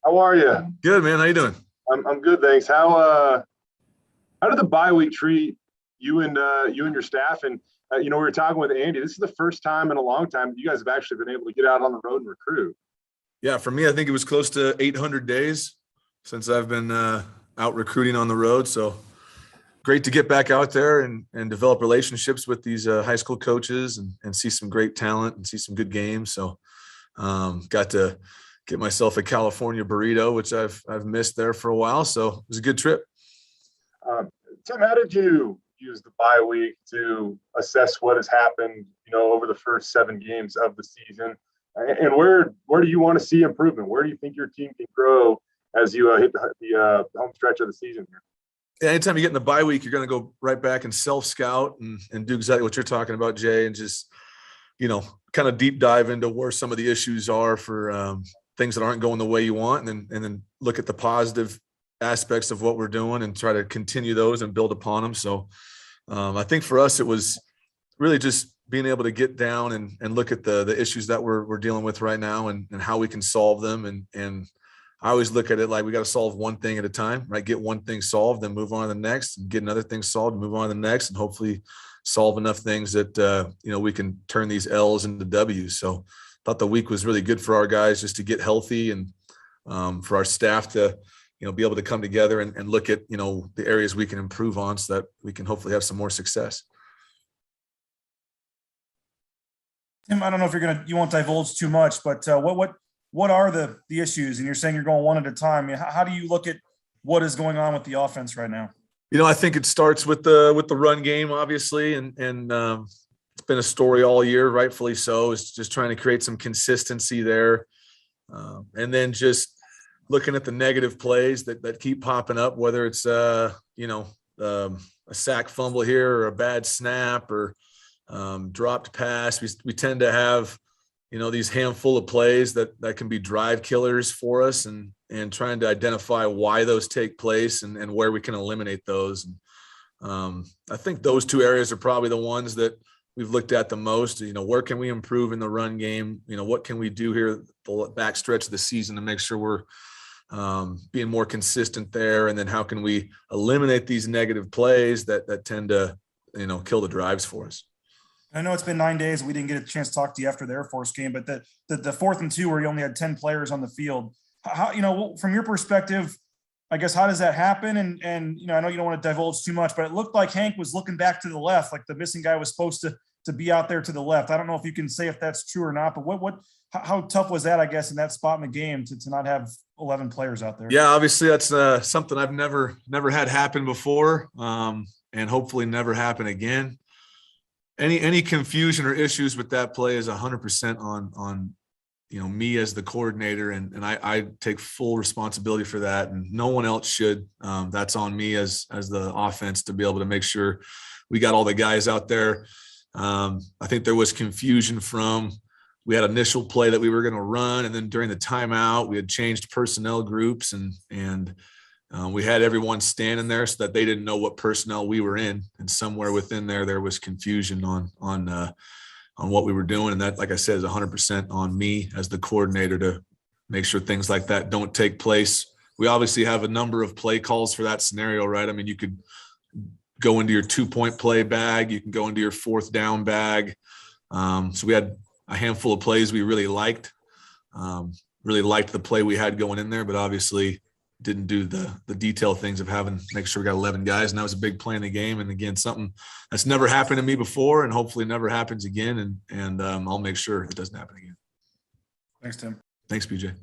How are you? Good, man. How you doing? I'm good, thanks. How did the bye week treat you and your staff? And we were talking with Andy. This is the first time in a long time that you guys have actually been able to get out on the road and recruit. Yeah, for me, I think it was close to 800 days since I've been out recruiting on the road. So great to get back out there and develop relationships with these high school coaches and see some great talent and see some good games. So got to get myself a California burrito, which I've missed there for a while. So it was a good trip. Tim, how did you use the bye week to assess what has happened, over the first 7 games of the season? And where do you want to see improvement? Where do you think your team can grow as you hit the home stretch of the season here? Yeah, anytime you get in the bye week, you're going to go right back and self-scout and do exactly what you're talking about, Jay, and just, kind of deep dive into where some of the issues are for things that aren't going the way you want, and then look at the positive aspects of what we're doing and try to continue those and build upon them. So I think for us, it was really just being able to get down and look at the issues that we're dealing with right now and how we can solve them. And I always look at it like we got to solve one thing at a time, right? Get one thing solved, then move on to the next, and get another thing solved, and move on to the next, and hopefully solve enough things that, we can turn these L's into W's. So I thought the week was really good for our guys just to get healthy and for our staff to, be able to come together and look at, the areas we can improve on so that we can hopefully have some more success. Tim, I don't know if you won't divulge too much, but what are the issues? And you're saying you're going one at a time. I mean, how do you look at what is going on with the offense right now? I think it starts with the run game, obviously, and it's been a story all year, rightfully so. It's just trying to create some consistency there, and then just looking at the negative plays that keep popping up, whether it's a sack fumble here or a bad snap or dropped pass. We tend to have these handful of plays that can be drive killers for us, and trying to identify why those take place and where we can eliminate those. And I think those 2 areas are probably the ones that we've looked at the most. Where can we improve in the run game? What can we do here the back stretch of the season to make sure we're being more consistent there? And then how can we eliminate these negative plays that tend to, kill the drives for us? I know it's been 9 days. We didn't get a chance to talk to you after the Air Force game, but the 4th and 2 where you only had 10 players on the field, how, from your perspective, I guess, how does that happen? And I know you don't want to divulge too much, but it looked like Hank was looking back to the left, like the missing guy was supposed to be out there to the left. I don't know if you can say if that's true or not, but how tough was that, I guess, in that spot in the game to not have 11 players out there? Yeah, obviously that's something I've never had happen before, and hopefully never happen again. Any confusion or issues with that play is 100% on me as the coordinator, and I take full responsibility for that, and no one else should. That's on me as the offense to be able to make sure we got all the guys out there. I think there was confusion we had initial play that we were going to run, and then during the timeout we had changed personnel groups and we had everyone standing there so that they didn't know what personnel we were in, and somewhere within there was confusion on what we were doing. And that, like I said, is 100% on me as the coordinator to make sure things like that don't take place. We obviously have a number of play calls for that scenario, right? I mean, you could go into your 2-point play bag, you can go into your 4th down bag. So we had a handful of plays we really liked the play we had going in there, but obviously didn't do the detail things of make sure we got 11 guys. And that was a big play in the game. And again, something that's never happened to me before and hopefully never happens again. And I'll make sure it doesn't happen again. Thanks, Tim. Thanks, BJ.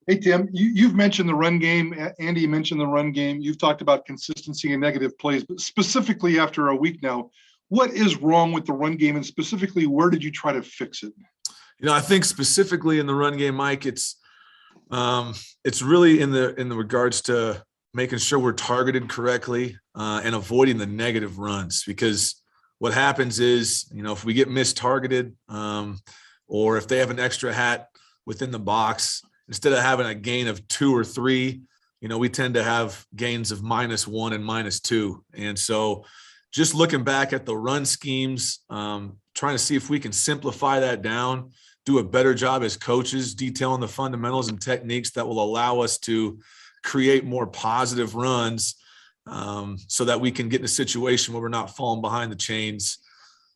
Hey, Tim, you've mentioned the run game. Andy mentioned the run game. You've talked about consistency and negative plays, but specifically after a week now, what is wrong with the run game, and specifically, where did you try to fix it? I think specifically in the run game, Mike, it's really in the regards to making sure we're targeted correctly and avoiding the negative runs, because what happens is, if we get mistargeted or if they have an extra hat within the box, instead of having a gain of 2 or 3, we tend to have gains of -1 and -2. And so just looking back at the run schemes, trying to see if we can simplify that down do a better job as coaches detailing the fundamentals and techniques that will allow us to create more positive runs, so that we can get in a situation where we're not falling behind the chains.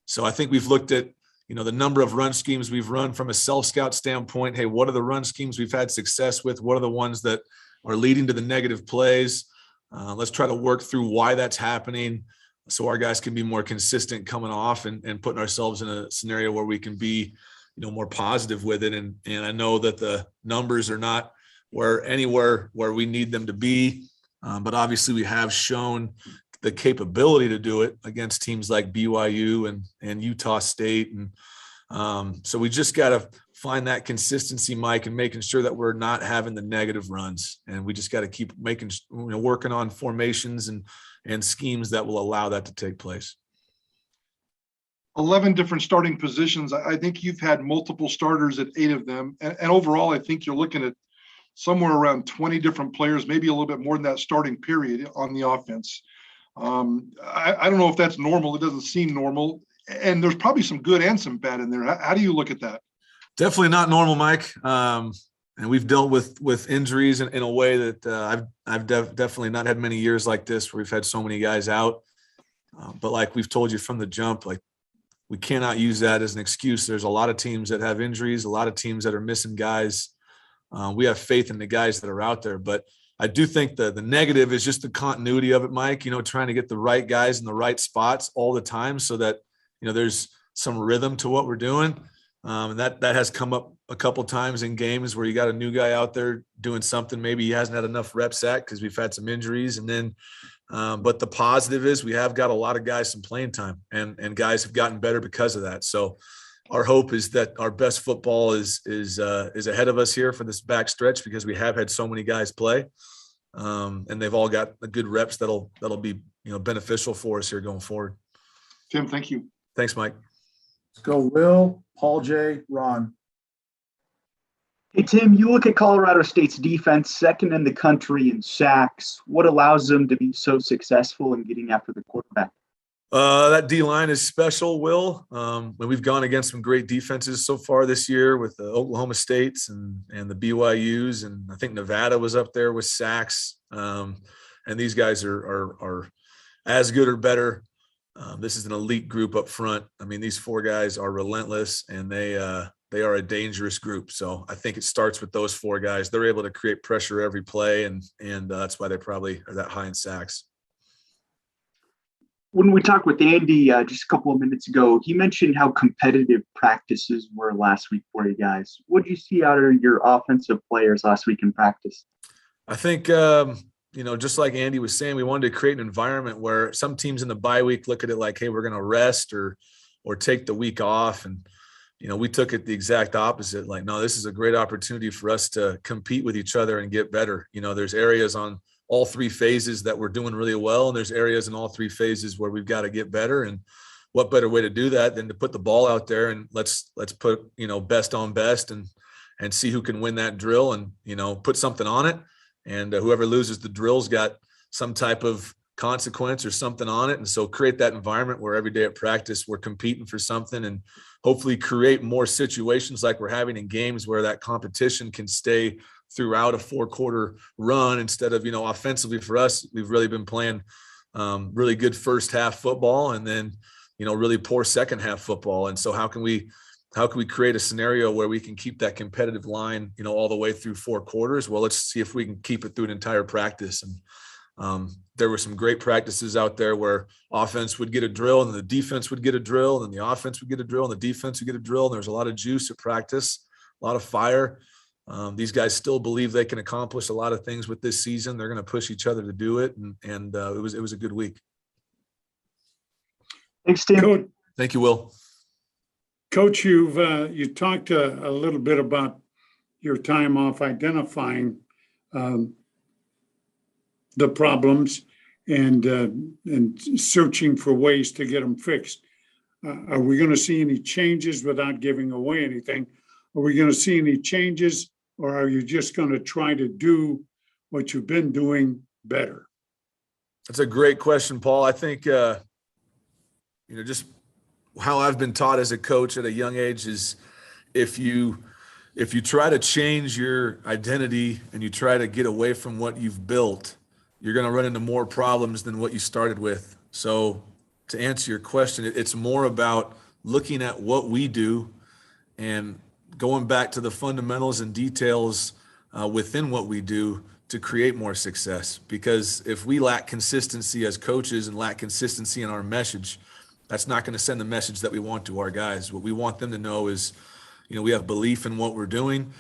So I think we've looked at, the number of run schemes we've run from a self-scout standpoint. Hey, what are the run schemes we've had success with? What are the ones that are leading to the negative plays? Let's try to work through why that's happening so our guys can be more consistent coming off and putting ourselves in a scenario where we can be, more positive with it. And I know that the numbers are not anywhere where we need them to be. But obviously we have shown the capability to do it against teams like BYU and Utah State. And so we just got to find that consistency, Mike, and making sure that we're not having the negative runs. And we just got to keep working on formations and schemes that will allow that to take place. 11 different starting positions. I think you've had multiple starters at 8 of them. And overall, I think you're looking at somewhere around 20 different players, maybe a little bit more than that starting period on the offense. I don't know if that's normal. It doesn't seem normal. And there's probably some good and some bad in there. How do you look at that? Definitely not normal, Mike. And we've dealt with injuries in a way that I've definitely not had many years like this where we've had so many guys out. But like we've told you from the jump, like we cannot use that as an excuse. There's a lot of teams that have injuries, a lot of teams that are missing guys. We have faith in the guys that are out there, but I do think the negative is just the continuity of it, Mike, trying to get the right guys in the right spots all the time so that, there's some rhythm to what we're doing. And that has come up a couple times in games where you got a new guy out there doing something maybe he hasn't had enough reps at because we've had some injuries. And then, but the positive is we have got a lot of guys some playing time and guys have gotten better because of that. So our hope is that our best football is ahead of us here for this back stretch because we have had so many guys play, and they've all got a good reps that'll be beneficial for us here going forward. Tim, thank you. Thanks, Mike. Let's go, Will, Paul J, Ron. Hey, Tim, you look at Colorado State's defense, second in the country in sacks. What allows them to be so successful in getting after the quarterback? That D-line is special, Will. And we've gone against some great defenses so far this year with the Oklahoma States and the BYUs, and I think Nevada was up there with sacks. And these guys are as good or better. This is an elite group up front. I mean, these 4 guys are relentless, and they are a dangerous group. So I think it starts with those 4 guys. They're able to create pressure every play, and that's why they probably are that high in sacks. When we talked with Andy just a couple of minutes ago, he mentioned how competitive practices were last week for you guys. What did you see out of your offensive players last week in practice? I think, just like Andy was saying, we wanted to create an environment where some teams in the bye week look at it like, hey, we're going to rest or take the week off. And, we took it the exact opposite. Like, no, this is a great opportunity for us to compete with each other and get better. There's areas on all 3 phases that we're doing really well. And there's areas in all 3 phases where we've got to get better. And what better way to do that than to put the ball out there and let's put, best on best and see who can win that drill and, put something on it. And whoever loses the drill's got some type of consequence or something on it. And so create that environment where every day at practice, we're competing for something and hopefully create more situations like we're having in games where that competition can stay throughout a 4-quarter run instead of, offensively for us, we've really been playing really good first half football and then, really poor second half football. And so how can we create a scenario where we can keep that competitive line, all the way through 4 quarters? Well, let's see if we can keep it through an entire practice. And there were some great practices out there where offense would get a drill and the defense would get a drill and then the offense would get a drill and the defense would get a drill. And there was a lot of juice at practice, a lot of fire. These guys still believe they can accomplish a lot of things with this season. They're going to push each other to do it. And it was a good week. Thanks, Tim. Coach, Thank you, Will. Coach, you talked a little bit about your time off identifying the problems and searching for ways to get them fixed. Are we going to see any changes without giving away anything? Are we going to see any changes, or are you just going to try to do what you've been doing better? That's a great question, Paul. I think, just how I've been taught as a coach at a young age is, if you try to change your identity and you try to get away from what you've built, you're going to run into more problems than what you started with. So to answer your question, it's more about looking at what we do and going back to the fundamentals and details within what we do to create more success. Because if we lack consistency as coaches and lack consistency in our message, that's not going to send the message that we want to our guys. What we want them to know is, we have belief in what we're doing.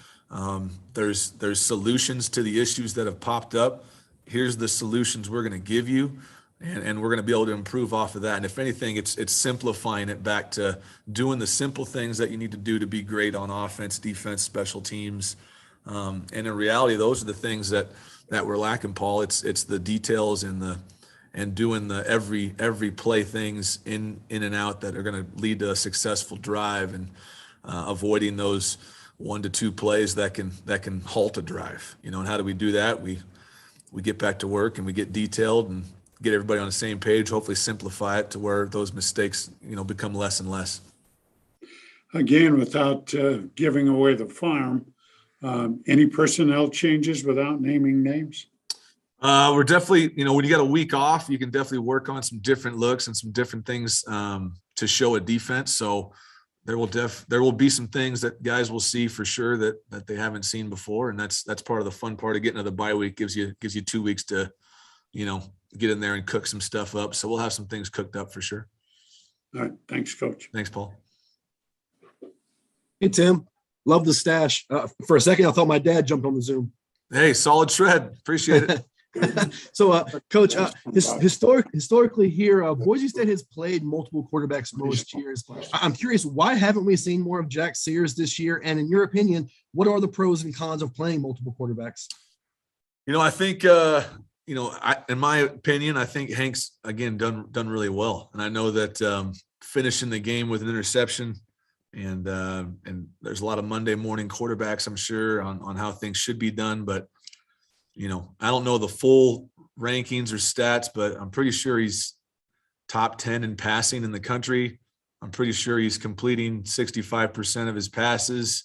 There's solutions to the issues that have popped up. Here's the solutions we're going to give you, and we're going to be able to improve off of that. And if anything, it's simplifying it back to doing the simple things that you need to do to be great on offense, defense, special teams. And in reality, those are the things that we're lacking, Paul. It's the details and doing the every play things in and out that are going to lead to a successful drive, and avoiding those 1 to 2 plays that can halt a drive. And how do we do that? We get back to work and we get detailed and get everybody on the same page, hopefully simplify it to where those mistakes, become less and less. Again, without giving away the farm, any personnel changes without naming names? We're definitely, when you got a week off, you can definitely work on some different looks and some different things to show a defense. So there will be some things that guys will see for sure that they haven't seen before, and that's part of the fun part of getting to the bye week. Gives you 2 weeks to, get in there and cook some stuff up. So we'll have some things cooked up for sure. All right, thanks, Coach. Thanks, Paul. Hey, Tim. Love the stash. For a second, I thought my dad jumped on the Zoom. Hey, solid shred. Appreciate it. So, Coach, historically here, Boise State has played multiple quarterbacks most years. I'm curious, why haven't we seen more of Jack Sears this year? And in your opinion, what are the pros and cons of playing multiple quarterbacks? I think, in my opinion, I think Hank's, again, done really well. And I know that finishing the game with an interception, and there's a lot of Monday morning quarterbacks, I'm sure, on how things should be done. But, I don't know the full rankings or stats, but I'm pretty sure he's top 10 in passing in the country. I'm pretty sure he's completing 65% of his passes,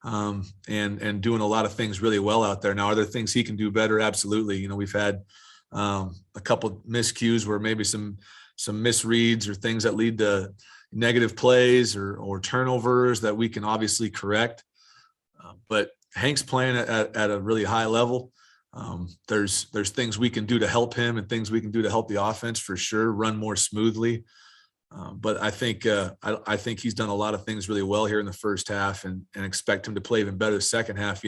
and doing a lot of things really well out there. Now, are there things he can do better? Absolutely. We've had a couple miscues where maybe some misreads or things that lead to negative plays or turnovers that we can obviously correct. But Hank's playing at a really high level. There's things we can do to help him and things we can do to help the offense for sure run more smoothly. But I think he's done a lot of things really well here in the first half, and expect him to play even better the second half.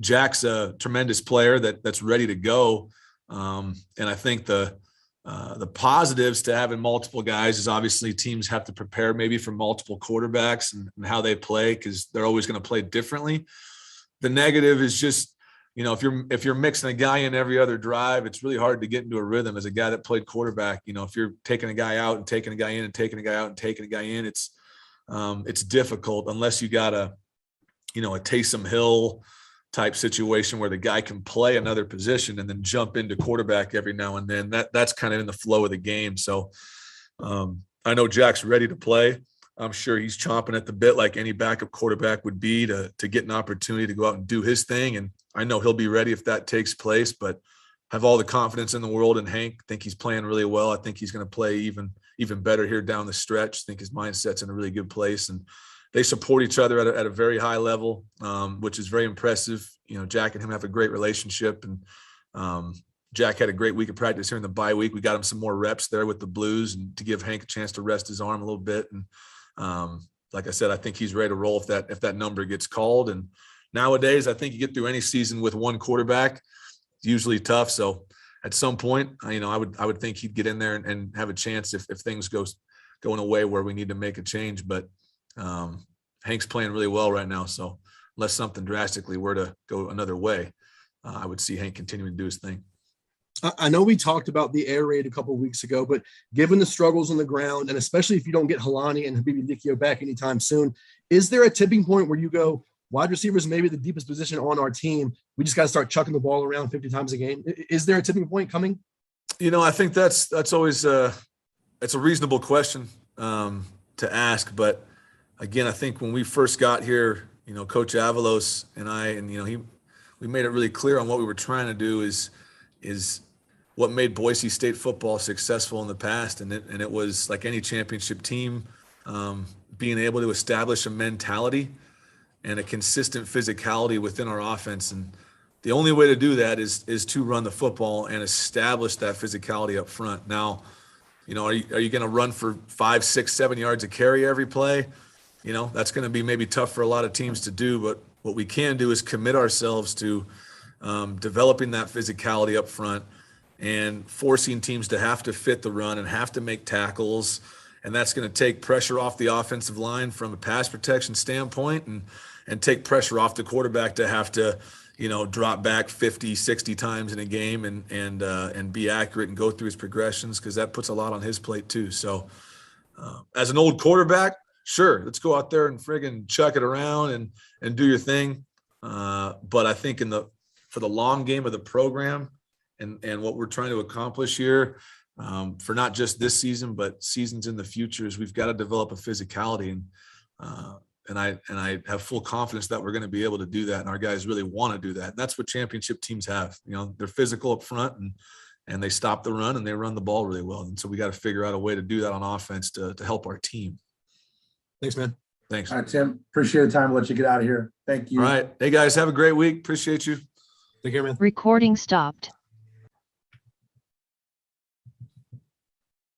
Jack's a tremendous player that's ready to go. And I think the positives to having multiple guys is obviously teams have to prepare maybe for multiple quarterbacks and how they play, because they're always going to play differently. The negative is just, if you're mixing a guy in every other drive, it's really hard to get into a rhythm as a guy that played quarterback. If you're taking a guy out and taking a guy in and taking a guy out and taking a guy in, it's difficult unless you got a Taysom Hill type situation where the guy can play another position and then jump into quarterback every now and then. That's kind of in the flow of the game. So I know Jack's ready to play. I'm sure he's chomping at the bit like any backup quarterback would be to get an opportunity to go out and do his thing. And I know he'll be ready if that takes place, but have all the confidence in the world in Hank. Think he's playing really well. I think he's going to play even better here down the stretch. I think his mindset's in a really good place, and they support each other at a very high level, which is very impressive. Jack and him have a great relationship, and Jack had a great week of practice here in the bye week. We got him some more reps there with the Blues, and to give Hank a chance to rest his arm a little bit. And like I said, I think he's ready to roll if that number gets called. And nowadays, I think you get through any season with one quarterback, it's usually tough. So at some point, I would think he'd get in there and have a chance if things go in a way where we need to make a change. But Hank's playing really well right now. So unless something drastically were to go another way, I would see Hank continuing to do his thing. I know we talked about the air raid a couple of weeks ago, but given the struggles on the ground, and especially if you don't get Helani and Habibi Dikio back anytime soon, is there a tipping point where you go, wide receivers may be the deepest position on our team, we just got to start chucking the ball around 50 times a game? Is there a tipping point coming? I think that's always it's a reasonable question to ask, but again, I think when we first got here, Coach Avalos and I, and we made it really clear on what we were trying to do is what made Boise State football successful in the past, and it was like any championship team, being able to establish a mentality and a consistent physicality within our offense. And the only way to do that is to run the football and establish that physicality up front. Now, are you going to run for 5, 6, 7 yards a carry every play? That's going to be maybe tough for a lot of teams to do, but what we can do is commit ourselves to developing that physicality up front and forcing teams to have to fit the run and have to make tackles. And that's going to take pressure off the offensive line from a pass protection standpoint and take pressure off the quarterback to have to, drop back 50, 60 times in a game and be accurate and go through his progressions, because that puts a lot on his plate too. So as an old quarterback, sure, let's go out there and friggin' chuck it around and do your thing. But I think for the long game of the program and what we're trying to accomplish here, for not just this season, but seasons in the future, is we've got to develop a physicality. And I have full confidence that we're going to be able to do that. And our guys really want to do that. And that's what championship teams have. They're physical up front and they stop the run and they run the ball really well. And so we got to figure out a way to do that on offense to help our team. Thanks, man. Thanks. All right, Tim, appreciate the time. I'll let you get out of here. Thank you. All right. Hey guys, have a great week. Appreciate you. Take care, man. Recording stopped.